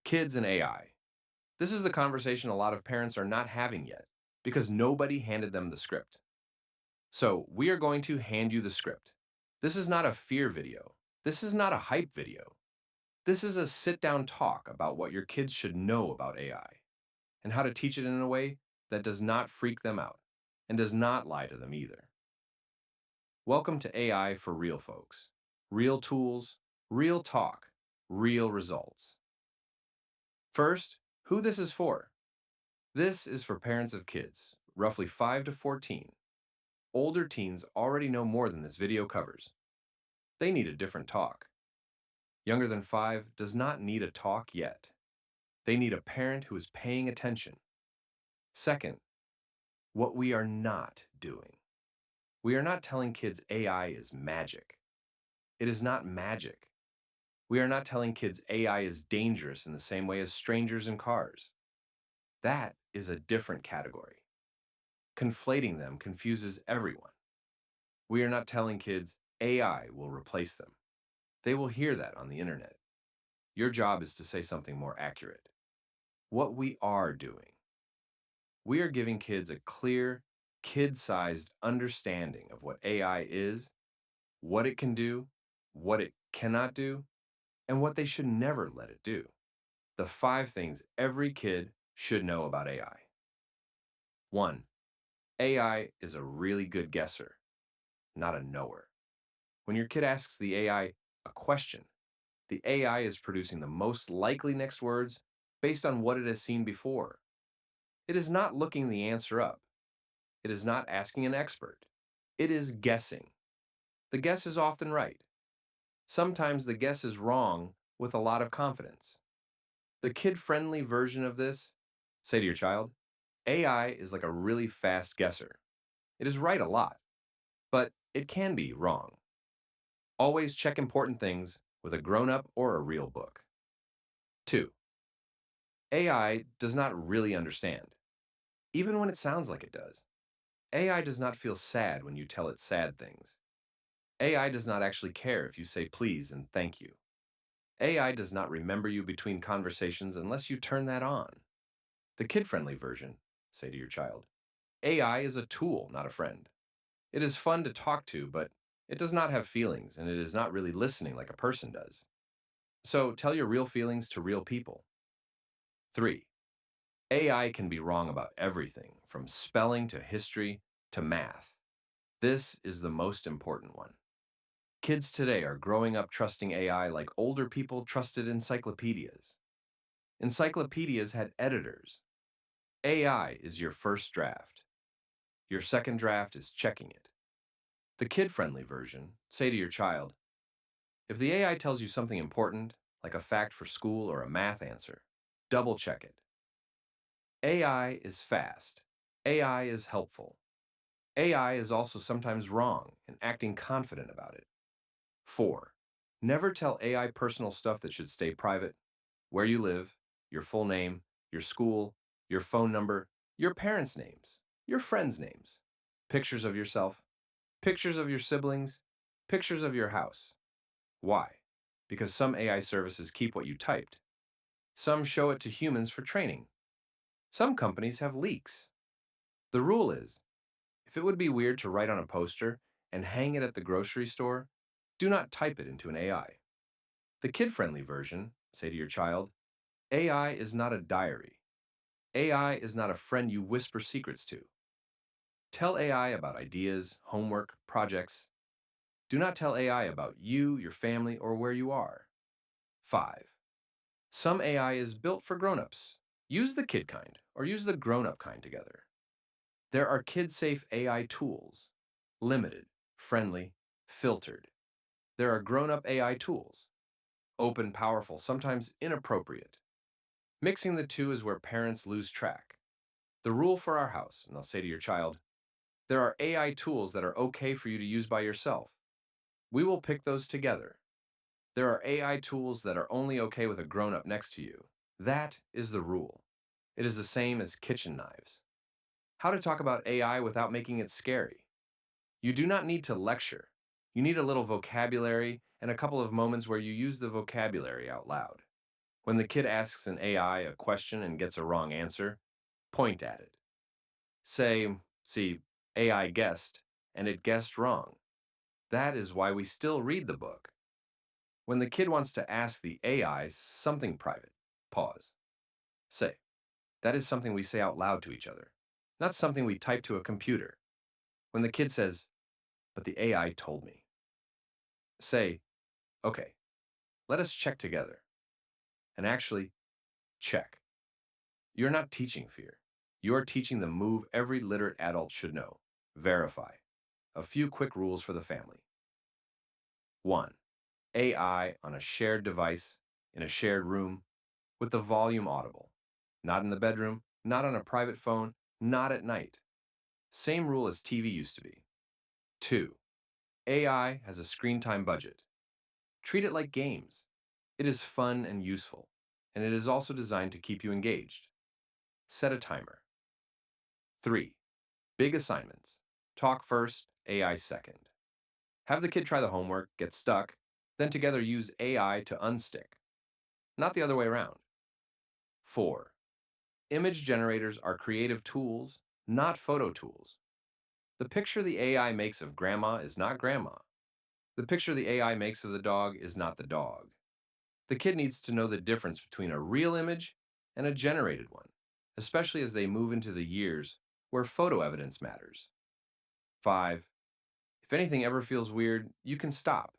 Kids and AI. This is the conversation a lot of parents are not having yet because nobody handed them the script. So, we are going to hand you the script. This is not a fear video. This is not a hype video. This is a sit down talk about what your kids should know about AI and how to teach it in a way that does not freak them out and does not lie to them either. Welcome to AI for real folks. Real tools, real talk, real results. First, who this is for. This is for parents of kids, roughly 5 to 14. Older teens already know more than this video covers. They need a different talk. Younger than 5 does not need a talk yet. They need a parent who is paying attention. Second, what we are not doing. We are not telling kids AI is magic. It is not magic. We are not telling kids AI is dangerous in the same way as strangers in cars. That is a different category. Conflating them confuses everyone. We are not telling kids AI will replace them. They will hear that on the internet. Your job is to say something more accurate. What we are doing. We are giving kids a clear, kid-sized understanding of what AI is, what it can do, what it cannot do, and what they should never let it do. The 5 things every kid should know about AI. 1. AI is a really good guesser, not a knower. When your kid asks the AI a question, the AI is producing the most likely next words based on what it has seen before. It is not looking the answer up. It is not asking an expert. It is guessing. The guess is often right. Sometimes the guess is wrong with a lot of confidence. The kid-friendly version of this, say to your child, AI is like a really fast guesser. It is right a lot, but it can be wrong. Always check important things with a grown-up or a real book. 2. AI does not really understand, even when it sounds like it does. AI does not feel sad when you tell it sad things. AI does not actually care if you say please and thank you. AI does not remember you between conversations unless you turn that on. The kid-friendly version, say to your child, AI is a tool, not a friend. It is fun to talk to, but it does not have feelings, and it is not really listening like a person does. So tell your real feelings to real people. 3. AI can be wrong about everything, from spelling to history to math. This is the most important one. Kids today are growing up trusting AI like older people trusted encyclopedias. Encyclopedias had editors. AI is your first draft. Your second draft is checking it. The kid-friendly version, say to your child, if the AI tells you something important, like a fact for school or a math answer, double check it. AI is fast. AI is helpful. AI is also sometimes wrong and acting confident about it. 4. Never tell AI personal stuff that should stay private. Where you live, your full name, your school, your phone number, your parents' names, your friends' names, pictures of yourself, pictures of your siblings, pictures of your house. Why? Because some AI services keep what you typed. Some show it to humans for training. Some companies have leaks. The rule is, if it would be weird to write on a poster and hang it at the grocery store, do not type it into an AI. The kid-friendly version, say to your child, AI is not a diary. AI is not a friend you whisper secrets to. Tell AI about ideas, homework, projects. Do not tell AI about you, your family, or where you are. 5. Some AI is built for grown-ups. Use the kid kind or use the grown-up kind together. There are kid-safe AI tools. Limited, friendly, filtered. There are grown-up AI tools. Open, powerful, sometimes inappropriate. Mixing the two is where parents lose track. The rule for our house, and I'll say to your child, there are AI tools that are okay for you to use by yourself. We will pick those together. There are AI tools that are only okay with a grown-up next to you. That is the rule. It is the same as kitchen knives. How to talk about AI without making it scary. You do not need to lecture. You need a little vocabulary and a couple of moments where you use the vocabulary out loud. When the kid asks an AI a question and gets a wrong answer, point at it. Say, see, AI guessed, and it guessed wrong. That is why we still read the book. When the kid wants to ask the AI something private, pause. Say, that is something we say out loud to each other, not something we type to a computer. When the kid says, but the AI told me, say, okay, let us check together. And actually, check. You're not teaching fear. You're teaching the move every literate adult should know. Verify. A few quick rules for the family. 1. AI on a shared device, in a shared room, with the volume audible. Not in the bedroom, not on a private phone, not at night. Same rule as TV used to be. 2. AI has a screen time budget. Treat it like games. It is fun and useful, and it is also designed to keep you engaged. Set a timer. 3. Big assignments. Talk first, AI second. Have the kid try the homework, get stuck, then together use AI to unstick. Not the other way around. 4. Image generators are creative tools, not photo tools. The picture the AI makes of grandma is not grandma. The picture the AI makes of the dog is not the dog. The kid needs to know the difference between a real image and a generated one, especially as they move into the years where photo evidence matters. 5. If anything ever feels weird, you can stop.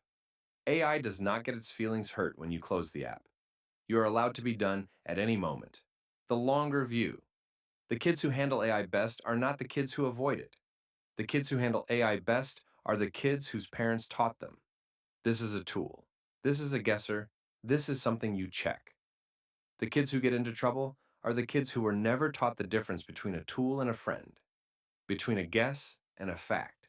AI does not get its feelings hurt when you close the app. You are allowed to be done at any moment. The longer view. The kids who handle AI best are not the kids who avoid it. The kids who handle AI best are the kids whose parents taught them. This is a tool. This is a guesser. This is something you check. The kids who get into trouble are the kids who were never taught the difference between a tool and a friend, between a guess and a fact,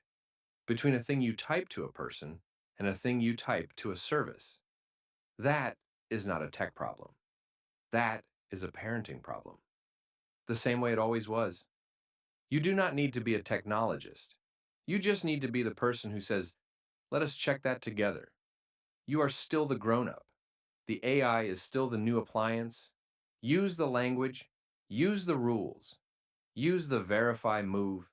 between a thing you type to a person and a thing you type to a service. That is not a tech problem. That is a parenting problem. The same way it always was. You do not need to be a technologist. You just need to be the person who says, let us check that together. You are still the grown-up. The AI is still the new appliance. Use the language. Use the rules. Use the verify move.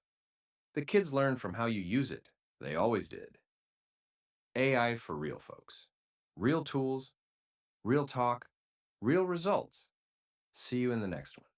The kids learn from how you use it. They always did. AI for real folks. Real tools, real talk, real results. See you in the next one.